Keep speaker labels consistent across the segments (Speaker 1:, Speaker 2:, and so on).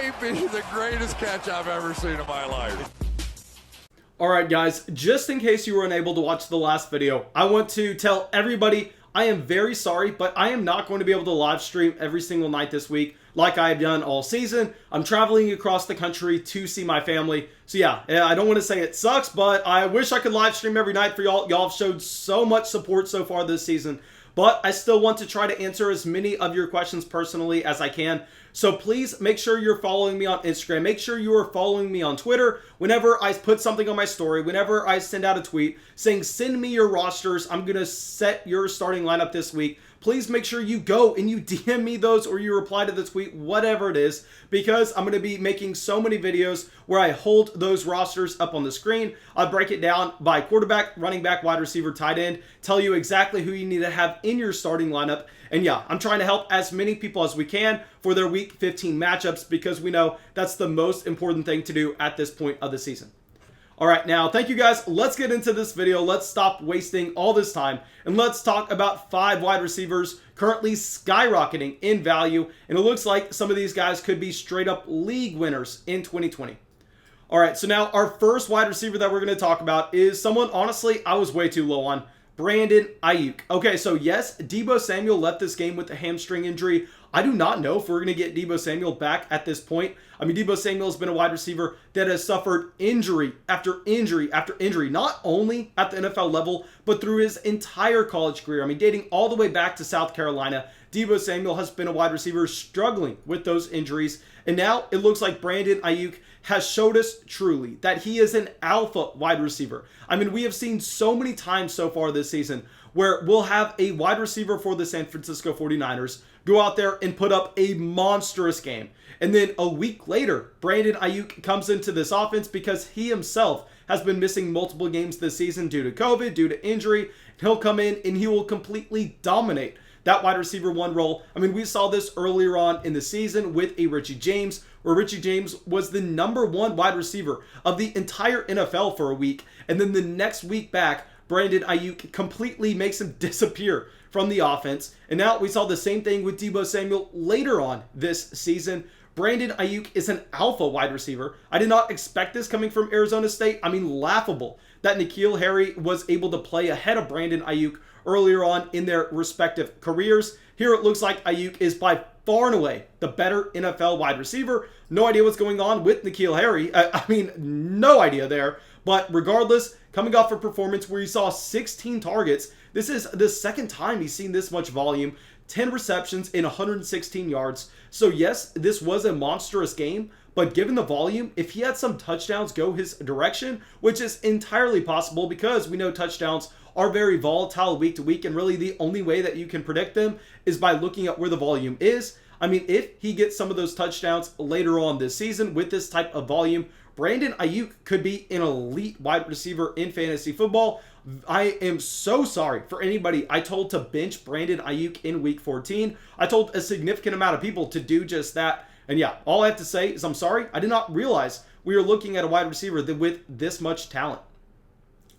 Speaker 1: may be the greatest catch I've ever seen in my life.
Speaker 2: Alright guys, just in case you were unable to watch the last video, I want to tell everybody I am very sorry, but I am not going to be able to live stream every single night this week like I have done all season. I'm traveling across the country to see my family. So yeah, I don't want to say it sucks, but I wish I could live stream every night for y'all. Y'all have showed so much support so far this season. But I still want to try to answer as many of your questions personally as I can. So please make sure you're following me on Instagram. Make sure you are following me on Twitter. Whenever I put something on my story, whenever I send out a tweet saying, send me your rosters, I'm going to set your starting lineup this week. Please make sure you go and you DM me those or you reply to the tweet, whatever it is, because I'm going to be making so many videos where I hold those rosters up on the screen. I'll break it down by quarterback, running back, wide receiver, tight end, tell you exactly who you need to have in your starting lineup. And yeah, I'm trying to help as many people as we can for their week 15 matchups because we know that's the most important thing to do at this point of the season. All right, now, thank you guys. Let's get into this video. Let's stop wasting all this time and let's talk about 5 wide receivers currently skyrocketing in value. And it looks like some of these guys could be straight up league winners in 2020. All right, so now our first wide receiver that we're going to talk about is someone, honestly, I was way too low on. Brandon Aiyuk. Okay, so yes, Deebo Samuel left this game with a hamstring injury. I do not know if we're going to get Deebo Samuel back at this point. I mean, Deebo Samuel has been a wide receiver that has suffered injury after injury after injury, not only at the NFL level, but through his entire college career. I mean, dating all the way back to South Carolina, Deebo Samuel has been a wide receiver struggling with those injuries. And now it looks like Brandon Aiyuk has showed us truly that he is an alpha wide receiver. I mean, we have seen so many times so far this season where we'll have a wide receiver for the San Francisco 49ers go out there and put up a monstrous game. And then a week later, Brandon Aiyuk comes into this offense because he himself has been missing multiple games this season due to COVID, due to injury. He'll come in and he will completely dominate that wide receiver 1 role. I mean, we saw this earlier on in the season with a Richie James, where Richie James was the #1 wide receiver of the entire NFL for a week. And then the next week back, Brandon Aiyuk completely makes him disappear from the offense. And now we saw the same thing with Deebo Samuel later on this season. Brandon Aiyuk is an alpha wide receiver. I did not expect this coming from Arizona State. I mean, laughable that N'Keal Harry was able to play ahead of Brandon Aiyuk earlier on in their respective careers. Here it looks like Aiyuk is by far and away the better NFL wide receiver. No idea what's going on with N'Keal Harry. I mean, no idea there. But regardless, coming off a performance where he saw 16 targets, this is the second time he's seen this much volume, 10 receptions in 116 yards. So yes, this was a monstrous game, but given the volume, if he had some touchdowns go his direction, which is entirely possible because we know touchdowns are very volatile week to week, and really the only way that you can predict them is by looking at where the volume is. I mean, if he gets some of those touchdowns later on this season with this type of volume, Brandon Aiyuk could be an elite wide receiver in fantasy football. I am so sorry for anybody I told to bench Brandon Aiyuk in week 14. I told a significant amount of people to do just that. And yeah, all I have to say is I'm sorry. I did not realize we were looking at a wide receiver with this much talent.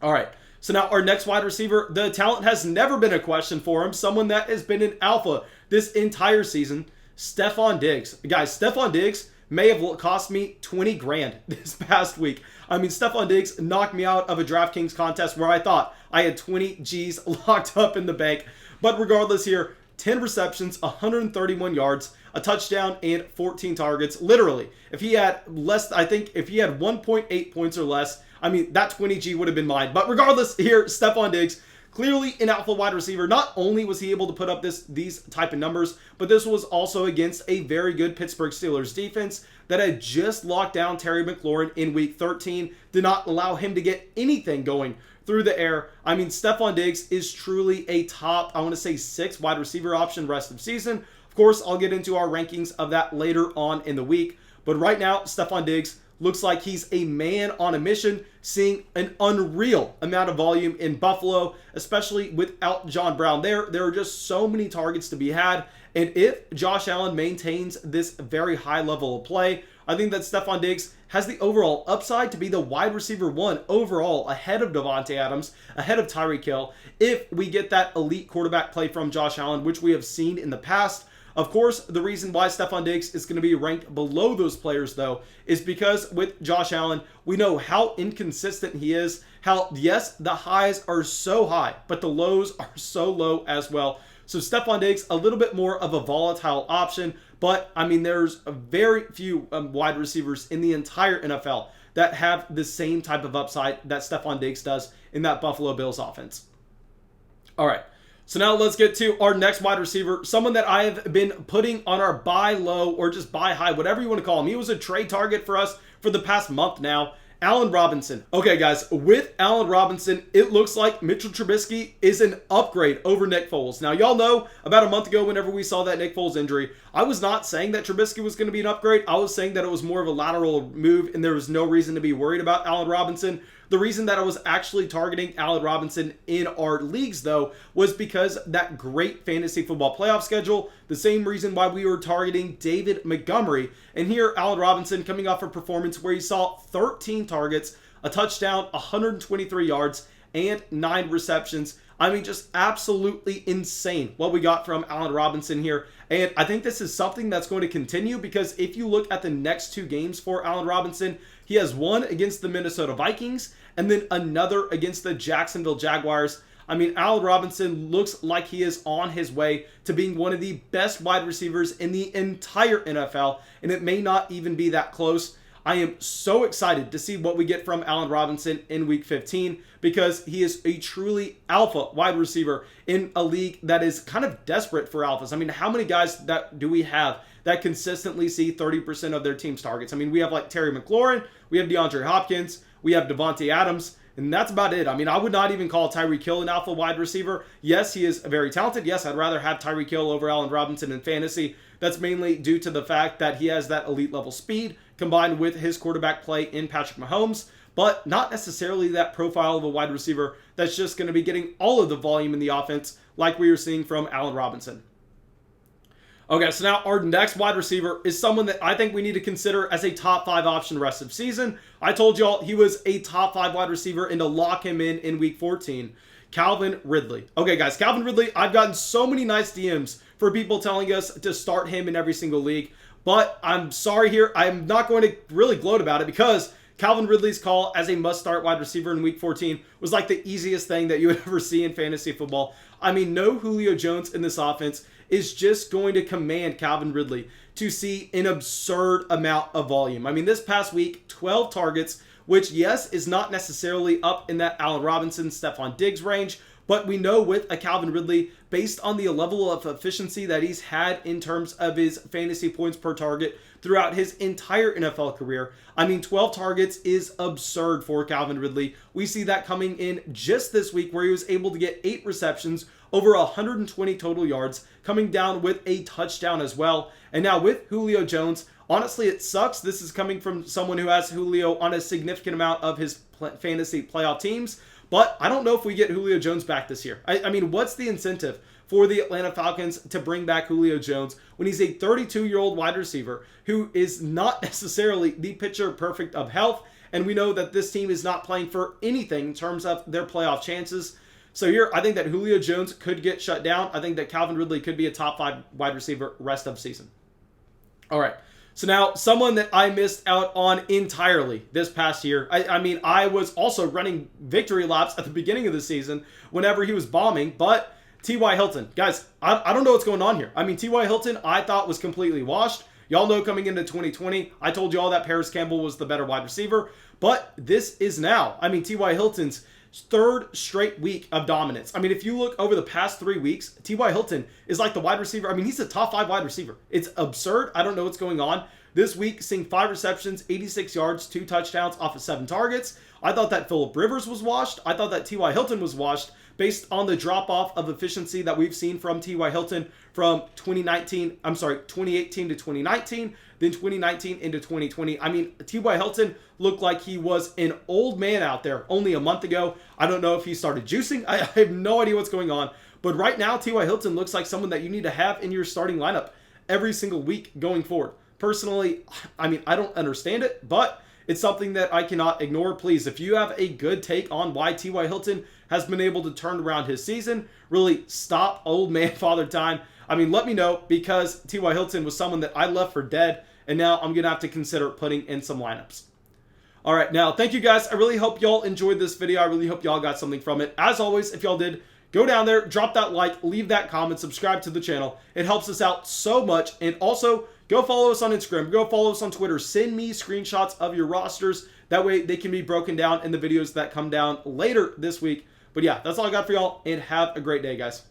Speaker 2: All right. So now our next wide receiver, the talent has never been a question for him. Someone that has been an alpha this entire season, Stefon Diggs. Guys, Stefon Diggs may have cost me 20 grand this past week. I mean, Stefon Diggs knocked me out of a DraftKings contest where I thought I had 20 G's locked up in the bank. But regardless here, 10 receptions, 131 yards, a touchdown, and 14 targets. Literally, if he had less, I think if he had 1.8 points or less, I mean, that 20G would have been mine. But regardless, here, Stefon Diggs, clearly an alpha wide receiver. Not only was he able to put up these type of numbers, but this was also against a very good Pittsburgh Steelers defense that had just locked down Terry McLaurin in week 13, did not allow him to get anything going through the air. I mean, Stefon Diggs is truly a top, I want to say 6 wide receiver option rest of season. Of course, I'll get into our rankings of that later on in the week. But right now, Stefon Diggs looks like he's a man on a mission, seeing an unreal amount of volume in Buffalo, especially without John Brown there. There are just so many targets to be had. And if Josh Allen maintains this very high level of play, I think that Stefon Diggs has the overall upside to be the wide receiver 1 overall, ahead of Davante Adams, ahead of Tyreek Hill, if we get that elite quarterback play from Josh Allen, which we have seen in the past. Of course, the reason why Stefon Diggs is going to be ranked below those players, though, is because with Josh Allen, we know how inconsistent he is, how, yes, the highs are so high, but the lows are so low as well. So Stefon Diggs, a little bit more of a volatile option, but, I mean, there's very few wide receivers in the entire NFL that have the same type of upside that Stefon Diggs does in that Buffalo Bills offense. All right. So now let's get to our next wide receiver, someone that I have been putting on our buy low or just buy high, whatever you want to call him. He was a trade target for us for the past month now. Allen Robinson. Okay, guys, with Allen Robinson, it looks like Mitchell Trubisky is an upgrade over Nick Foles. Now, y'all know about a month ago whenever we saw that Nick Foles injury, I was not saying that Trubisky was going to be an upgrade. I was saying that it was more of a lateral move and there was no reason to be worried about Allen Robinson. The reason that I was actually targeting Allen Robinson in our leagues, though, was because that great fantasy football playoff schedule. The same reason why we were targeting David Montgomery. And here, Allen Robinson coming off a performance where he saw 13 targets, a touchdown, 123 yards, and 9 receptions. I mean, just absolutely insane what we got from Allen Robinson here. And I think this is something that's going to continue because if you look at the next 2 games for Allen Robinson, he has one against the Minnesota Vikings and then another against the Jacksonville Jaguars. I mean, Allen Robinson looks like he is on his way to being one of the best wide receivers in the entire NFL, and it may not even be that close. I am so excited to see what we get from Allen Robinson in Week 15 because he is a truly alpha wide receiver in a league that is kind of desperate for alphas. I mean, how many guys do we have that consistently see 30% of their team's targets? I mean, we have like Terry McLaurin, we have DeAndre Hopkins, we have Devontae Adams, and that's about it. I mean, I would not even call Tyreek Hill an alpha wide receiver. Yes, he is very talented. Yes, I'd rather have Tyreek Hill over Allen Robinson in fantasy. That's mainly due to the fact that he has that elite level speed combined with his quarterback play in Patrick Mahomes, but not necessarily that profile of a wide receiver that's just going to be getting all of the volume in the offense like we were seeing from Allen Robinson. Okay, so now our next wide receiver is someone that I think we need to consider as a top 5 option rest of season. I told y'all he was a top 5 wide receiver and to lock him in Week 14. Calvin Ridley. Okay, guys, Calvin Ridley, I've gotten so many nice DMs for people telling us to start him in every single league, but I'm sorry here. I'm not going to really gloat about it because Calvin Ridley's call as a must-start wide receiver in Week 14 was like the easiest thing that you would ever see in fantasy football. I mean, no Julio Jones in this offense is just going to command Calvin Ridley to see an absurd amount of volume. I mean, this past week, 12 targets, which, yes, is not necessarily up in that Allen Robinson, Stefon Diggs range, but we know with a Calvin Ridley, based on the level of efficiency that he's had in terms of his fantasy points per target throughout his entire NFL career, I mean, 12 targets is absurd for Calvin Ridley. We see that coming in just this week where he was able to get 8 receptions, over 120 total yards, coming down with a touchdown as well. And now with Julio Jones, honestly, it sucks. This is coming from someone who has Julio on a significant amount of his fantasy playoff teams. But I don't know if we get Julio Jones back this year. I mean, what's the incentive for the Atlanta Falcons to bring back Julio Jones when he's a 32-year-old wide receiver who is not necessarily the picture perfect of health? And we know that this team is not playing for anything in terms of their playoff chances. So here, I think that Julio Jones could get shut down. I think that Calvin Ridley could be a top 5 wide receiver rest of season. All right. So now, someone that I missed out on entirely this past year. I mean, I was also running victory laps at the beginning of the season whenever he was bombing, but T.Y. Hilton. Guys, I don't know what's going on here. I mean, T.Y. Hilton, I thought was completely washed. Y'all know coming into 2020, I told you all that Paris Campbell was the better wide receiver, but this is now. I mean, T.Y. Hilton's 3rd straight week of dominance. I mean, if you look over the past 3 weeks, T.Y. Hilton is like the wide receiver. I mean, he's a top 5 wide receiver. It's absurd. I don't know what's going on. This week, seeing 5 receptions, 86 yards, 2 touchdowns off of 7 targets. I thought that Phillip Rivers was washed. I thought that T.Y. Hilton was washed based on the drop-off of efficiency that we've seen from T.Y. Hilton from 2018 to 2019, then 2019 into 2020. I mean, T.Y. Hilton looked like he was an old man out there only a month ago. I don't know if he started juicing. I have no idea what's going on. But right now, T.Y. Hilton looks like someone that you need to have in your starting lineup every single week going forward. Personally, I mean, I don't understand it, but it's something that I cannot ignore. Please, if you have a good take on why T.Y. Hilton has been able to turn around his season, really stop old man father time. I mean, let me know, because T.Y. Hilton was someone that I left for dead, and now I'm going to have to consider putting in some lineups. All right, now, thank you guys. I really hope y'all enjoyed this video. I really hope y'all got something from it. As always, if y'all did, go down there, drop that like, leave that comment, subscribe to the channel. It helps us out so much. And also, go follow us on Instagram. Go follow us on Twitter. Send me screenshots of your rosters. That way, they can be broken down in the videos that come down later this week. But yeah, that's all I got for y'all, and have a great day, guys.